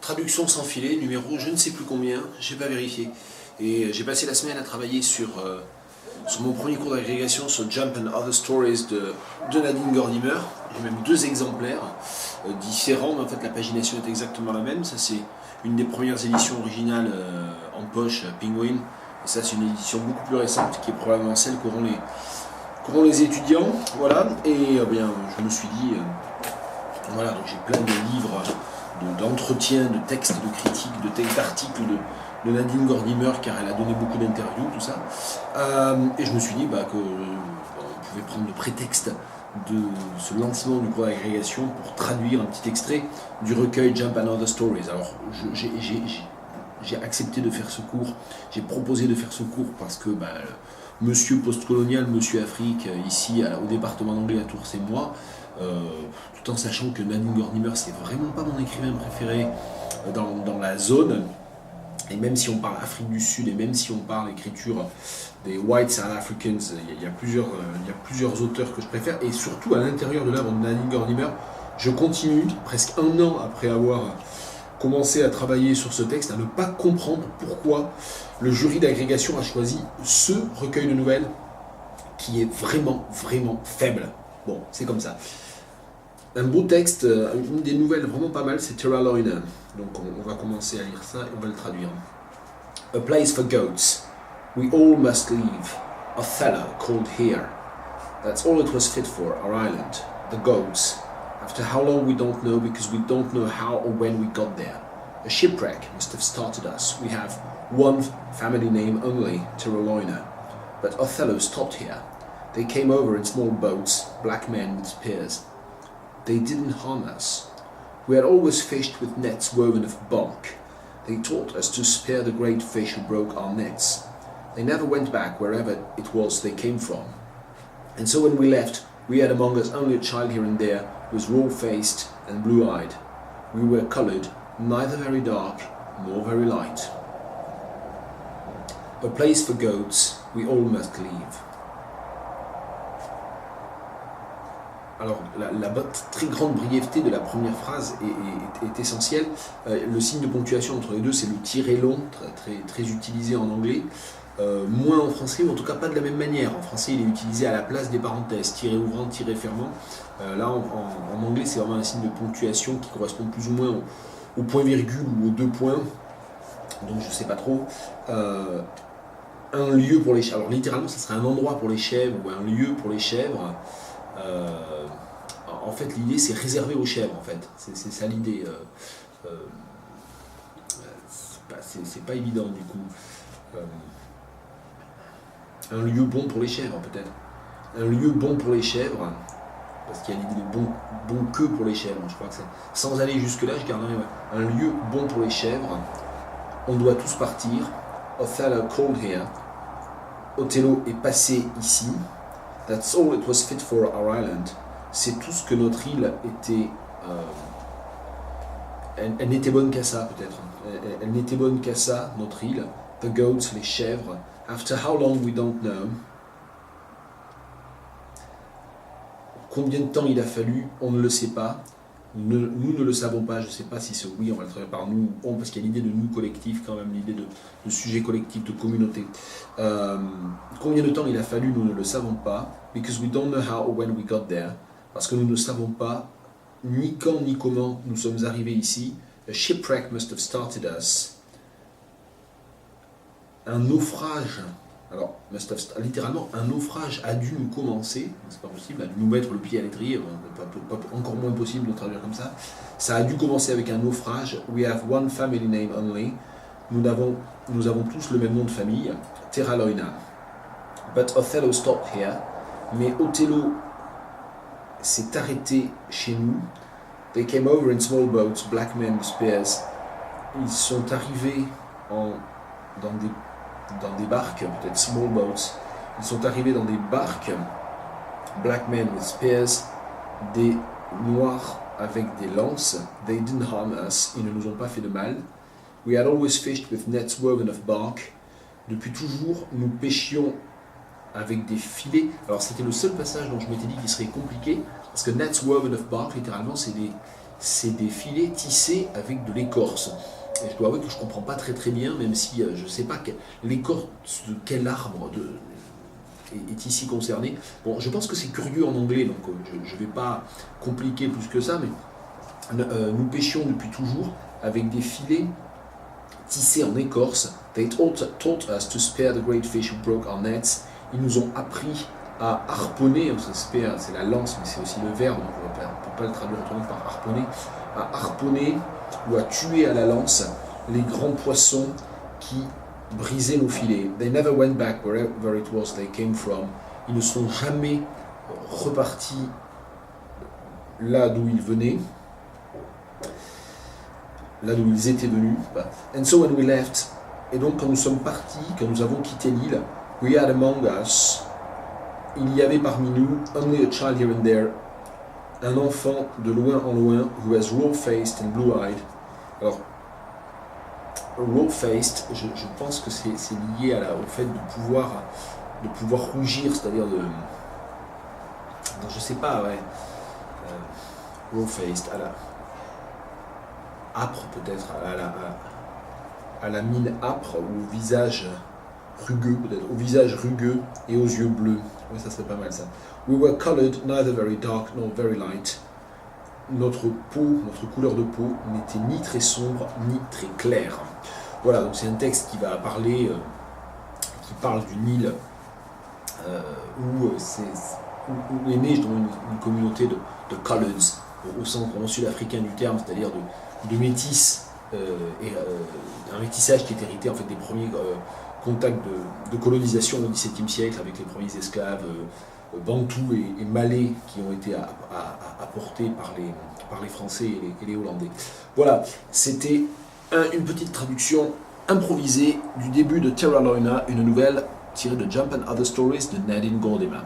Traduction sans filet, numéro je ne sais plus combien, j'ai pas vérifié. Et j'ai passé la semaine à travailler sur mon premier cours d'agrégation sur Jump and Other Stories de Nadine Gordimer. J'ai même 2 exemplaires différents, mais en fait la pagination est exactement la même. Ça c'est une des premières éditions originales en poche, Penguin. Et ça c'est une édition beaucoup plus récente qui est probablement celle qu'auront les étudiants. Voilà, et bien je me suis dit, voilà, donc j'ai plein de livres d'entretien, de textes, de critiques, d'articles de Nadine Gordimer, car elle a donné beaucoup d'interviews, tout ça. Et je me suis dit qu'on pouvait prendre le prétexte de ce lancement du cours d'agrégation pour traduire un petit extrait du recueil Jump and Other Stories. Alors, j'ai accepté de faire ce cours, j'ai proposé de faire ce cours parce que Monsieur Postcolonial, Monsieur Afrique, ici au département d'anglais à Tours, c'est moi. Tout en sachant que Nadine Gordimer, c'est vraiment pas mon écrivain préféré dans la zone. Et même si on parle Afrique du Sud, et même si on parle écriture des White South Africans, il y a plusieurs auteurs que je préfère. Et surtout à l'intérieur de l'œuvre de Nadine Gordimer, je continue, presque un an après avoir commencé à travailler sur ce texte, à ne pas comprendre pourquoi le jury d'agrégation a choisi ce recueil de nouvelles qui est vraiment, vraiment faible. Bon, c'est comme ça. Un beau texte, une des nouvelles vraiment pas mal, c'est Terra Loina. Donc on va commencer à lire ça et on va le traduire. A place for goats. We all must leave. Othello called here. That's all it was fit for, our island. The goats. After how long we don't know, because we don't know how or when we got there. A shipwreck must have started us. We have one family name only, Terra Loina. But Othello stopped here. They came over in small boats, black men with spears. They didn't harm us. We had always fished with nets woven of bark. They taught us to spear the great fish who broke our nets. They never went back wherever it was they came from. And so when we left, we had among us only a child here and there who was raw-faced and blue-eyed. We were coloured, neither very dark nor very light. A place for goats, we all must leave. Alors, la très grande brièveté de la première phrase est essentielle. Le signe de ponctuation entre les deux, c'est le tiret long, très utilisé en anglais. Moins en français, ou en tout cas pas de la même manière. En français, il est utilisé à la place des parenthèses, tiret ouvrant, tiret fermant. Là, en anglais, c'est vraiment un signe de ponctuation qui correspond plus ou moins au point-virgule ou aux 2 points. Donc, je sais pas trop. Un lieu pour les chèvres. Alors, littéralement, ça serait un endroit pour les chèvres ou un lieu pour les chèvres. En fait, l'idée, c'est réservé aux chèvres, en fait. C'est ça l'idée. C'est pas évident, du coup. Un lieu bon pour les chèvres, peut-être. Un lieu bon pour les chèvres, parce qu'il y a l'idée de bon que pour les chèvres. Je crois que c'est... Sans aller jusque-là, je garderai un lieu bon pour les chèvres. On doit tous partir. Othello called here. Othello est passé ici. That's all it was fit for our island. C'est tout ce que notre île était. Elle n'était bonne qu'à ça, peut-être. Elle n'était bonne qu'à ça, notre île. The goats, les chèvres. After how long we don't know. Combien de temps il a fallu, on ne le sait pas. Nous ne le savons pas. Je ne sais pas si c'est oui, on va le traduire par nous ou on, parce qu'il y a l'idée de nous collectif, quand même, l'idée de sujet collectif, de communauté. Combien de temps il a fallu, nous ne le savons pas. Because we don't know how or when we got there. Parce que nous ne savons pas ni quand ni comment nous sommes arrivés ici. A shipwreck must have started us. Un naufrage, alors littéralement, un naufrage a dû nous commencer, c'est pas possible, a dû nous mettre le pied à l'étrier, encore moins possible de traduire comme ça. Ça a dû commencer avec un naufrage. We have one family name only. Nous avons tous le même nom de famille, Terra Loina. But Othello stopped here. Mais Othello s'est arrêté chez nous. They came over in small boats, black men with spears. Ils sont arrivés dans des barques, peut-être small boats. Ils sont arrivés dans des barques, black men with spears, des noirs avec des lances. They didn't harm us. Ils ne nous ont pas fait de mal. We had always fished with nets woven of bark. Depuis toujours, nous pêchions avec des filets. Alors c'était le seul passage dont je m'étais dit qu'il serait compliqué, parce que nets woven of bark, littéralement, c'est c'est des filets tissés avec de l'écorce. Et je dois avouer que je ne comprends pas très bien, même si je ne sais pas l'écorce de quel arbre est ici concerné. Bon, je pense que c'est curieux en anglais, donc je ne vais pas compliquer plus que ça, mais nous pêchions depuis toujours avec des filets tissés en écorce. They taught us to spear the great fish who broke our nets. Ils nous ont appris à harponner, c'est la lance, mais c'est aussi le verbe, donc on ne peut pas le traduire autrement par harponner, à harponner ou à tuer à la lance les grands poissons qui brisaient nos filets. They never went back wherever it was they came from. Ils ne sont jamais repartis là d'où ils venaient, là d'où ils étaient venus. And so when we left, et donc quand nous sommes partis, quand nous avons quitté l'île, we had among us, il y avait parmi nous, only a child here and there, un enfant de loin en loin, who was raw-faced and blue-eyed. Alors, raw-faced, je pense que c'est lié au fait de pouvoir rougir, c'est-à-dire de... Non, je sais pas, ouais. Raw-faced, âpre peut-être, à la mine âpre, ou au visage rugueux, peut-être, au visage rugueux et aux yeux bleus. Oui, ça serait pas mal ça. We were colored neither very dark nor very light. Notre couleur de peau n'était ni très sombre ni très claire. Voilà, donc c'est un texte qui va parler, qui parle d'une île où est née une communauté de coloreds, au sens vraiment sud-africain du terme, c'est-à-dire de métis, et un métissage qui est hérité en fait des premiers contacts de colonisation au XVIIe siècle avec les premiers esclaves bantous et malais qui ont été apportés par les Français et les Hollandais. Voilà, c'était une petite traduction improvisée du début de Terra Leuna, une nouvelle tirée de Jump and Other Stories de Nadine Gordimer.